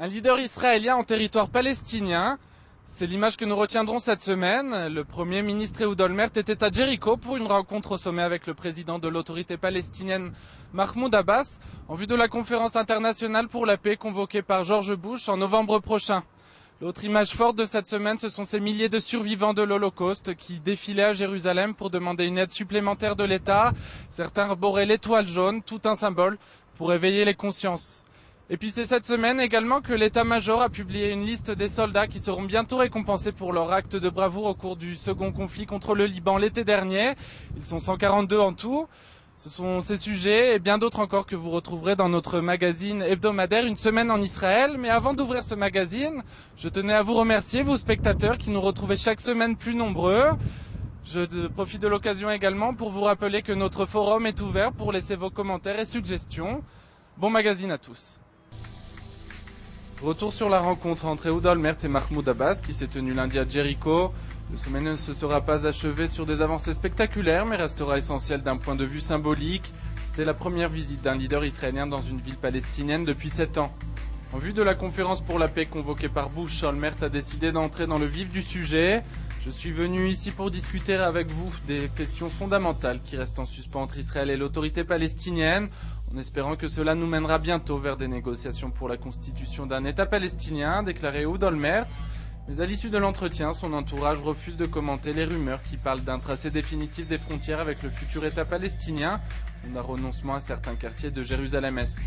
Un leader israélien en territoire palestinien. C'est l'image que nous retiendrons cette semaine. Le Premier ministre Ehud Olmert était à Jéricho pour une rencontre au sommet avec le président de l'autorité palestinienne Mahmoud Abbas en vue de la conférence internationale pour la paix convoquée par George Bush en novembre prochain. L'autre image forte de cette semaine, ce sont ces milliers de survivants de l'Holocauste qui défilaient à Jérusalem pour demander une aide supplémentaire de l'État. Certains arboraient l'étoile jaune, tout un symbole pour éveiller les consciences. Et puis c'est cette semaine également que l'état-major a publié une liste des soldats qui seront bientôt récompensés pour leur acte de bravoure au cours du second conflit contre le Liban l'été dernier. Ils sont 142 en tout. Ce sont ces sujets et bien d'autres encore que vous retrouverez dans notre magazine hebdomadaire Une semaine en Israël. Mais avant d'ouvrir ce magazine, je tenais à vous remercier, vous spectateurs qui nous retrouvez chaque semaine plus nombreux. Je profite de l'occasion également pour vous rappeler que notre forum est ouvert pour laisser vos commentaires et suggestions. Bon magazine à tous. Retour sur la rencontre entre Ehud Olmert et Mahmoud Abbas qui s'est tenue lundi à Jéricho. Le sommet ne se sera pas achevé sur des avancées spectaculaires mais restera essentiel d'un point de vue symbolique. C'était la première visite d'un leader israélien dans une ville palestinienne depuis 7 ans. En vue de la conférence pour la paix convoquée par Bush, Olmert a décidé d'entrer dans le vif du sujet. Je suis venu ici pour discuter avec vous des questions fondamentales qui restent en suspens entre Israël et l'autorité palestinienne, en espérant que cela nous mènera bientôt vers des négociations pour la constitution d'un État palestinien, déclaré Ehud Olmert. Mais à l'issue de l'entretien, son entourage refuse de commenter les rumeurs qui parlent d'un tracé définitif des frontières avec le futur État palestinien ou d'un renoncement à certains quartiers de Jérusalem-Est.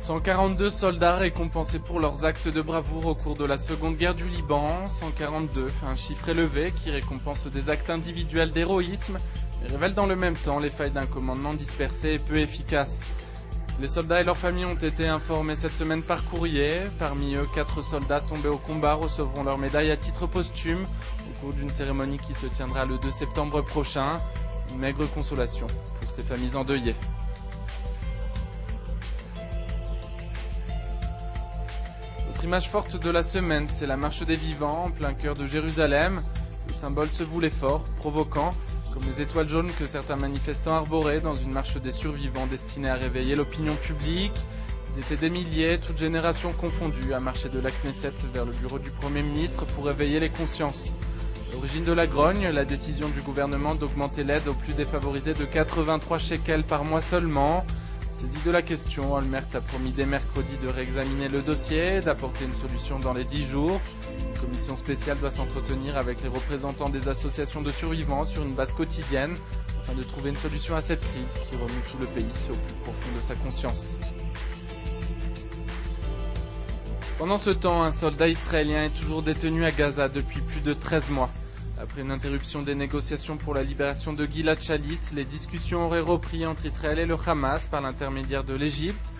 « 142 soldats récompensés pour leurs actes de bravoure au cours de la Seconde Guerre du Liban. 142, un chiffre élevé qui récompense des actes individuels d'héroïsme et révèle dans le même temps les failles d'un commandement dispersé et peu efficace. Les soldats et leurs familles ont été informés cette semaine par courrier. Parmi eux, 4 soldats tombés au combat recevront leur médaille à titre posthume au cours d'une cérémonie qui se tiendra le 2 septembre prochain. Une maigre consolation pour ces familles endeuillées. L'autre image forte de la semaine, c'est la marche des vivants en plein cœur de Jérusalem. Le symbole se voulait fort, provoquant, comme les étoiles jaunes que certains manifestants arboraient dans une marche des survivants destinée à réveiller l'opinion publique. Ils étaient des milliers, toutes générations confondues, à marcher de la Knesset vers le bureau du Premier ministre pour réveiller les consciences. L'origine de la grogne, la décision du gouvernement d'augmenter l'aide aux plus défavorisés de 83 shekels par mois seulement. Saisi de la question, Olmert a promis dès mercredi de réexaminer le dossier et d'apporter une solution dans les 10 jours. Une commission spéciale doit s'entretenir avec les représentants des associations de survivants sur une base quotidienne afin de trouver une solution à cette crise qui remue tout le pays au plus profond de sa conscience. Pendant ce temps, un soldat israélien est toujours détenu à Gaza depuis plus de 13 mois. Après une interruption des négociations pour la libération de Gilad Shalit, les discussions auraient repris entre Israël et le Hamas par l'intermédiaire de l'Égypte.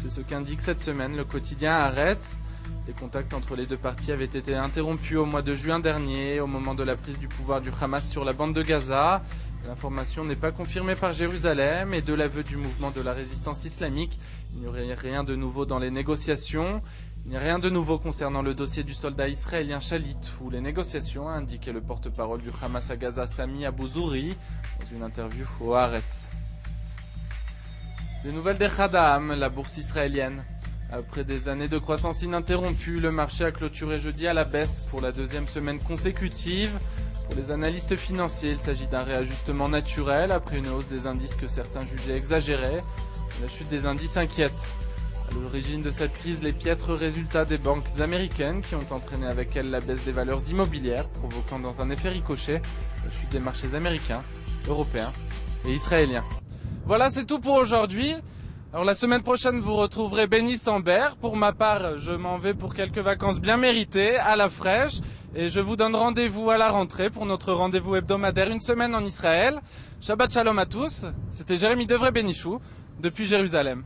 C'est ce qu'indique cette semaine le quotidien Haaretz. Les contacts entre les deux parties avaient été interrompus au mois de juin dernier, au moment de la prise du pouvoir du Hamas sur la bande de Gaza. L'information n'est pas confirmée par Jérusalem et de l'aveu du mouvement de la résistance islamique, il n'y aurait rien de nouveau dans les négociations. Il n'y a rien de nouveau concernant le dossier du soldat israélien Shalit, où les négociations, a indiqué le porte-parole du Hamas à Gaza, Sami Abu Zuhri, dans une interview au Haaretz. Des nouvelles des Khadam, la bourse israélienne. Après des années de croissance ininterrompue, le marché a clôturé jeudi à la baisse pour la 2e semaine consécutive. Pour les analystes financiers, il s'agit d'un réajustement naturel après une hausse des indices que certains jugeaient exagérée. La chute des indices inquiète. À l'origine de cette crise, les piètres résultats des banques américaines qui ont entraîné avec elles la baisse des valeurs immobilières, provoquant dans un effet ricochet la chute des marchés américains, européens et israéliens. Voilà, c'est tout pour aujourd'hui. Alors la semaine prochaine, vous retrouverez Benny Sambert. Pour ma part, je m'en vais pour quelques vacances bien méritées, à la fraîche. Et je vous donne rendez-vous à la rentrée pour notre rendez-vous hebdomadaire Une semaine en Israël. Shabbat Shalom à tous. C'était Jérémy Devray-Benichou, depuis Jérusalem.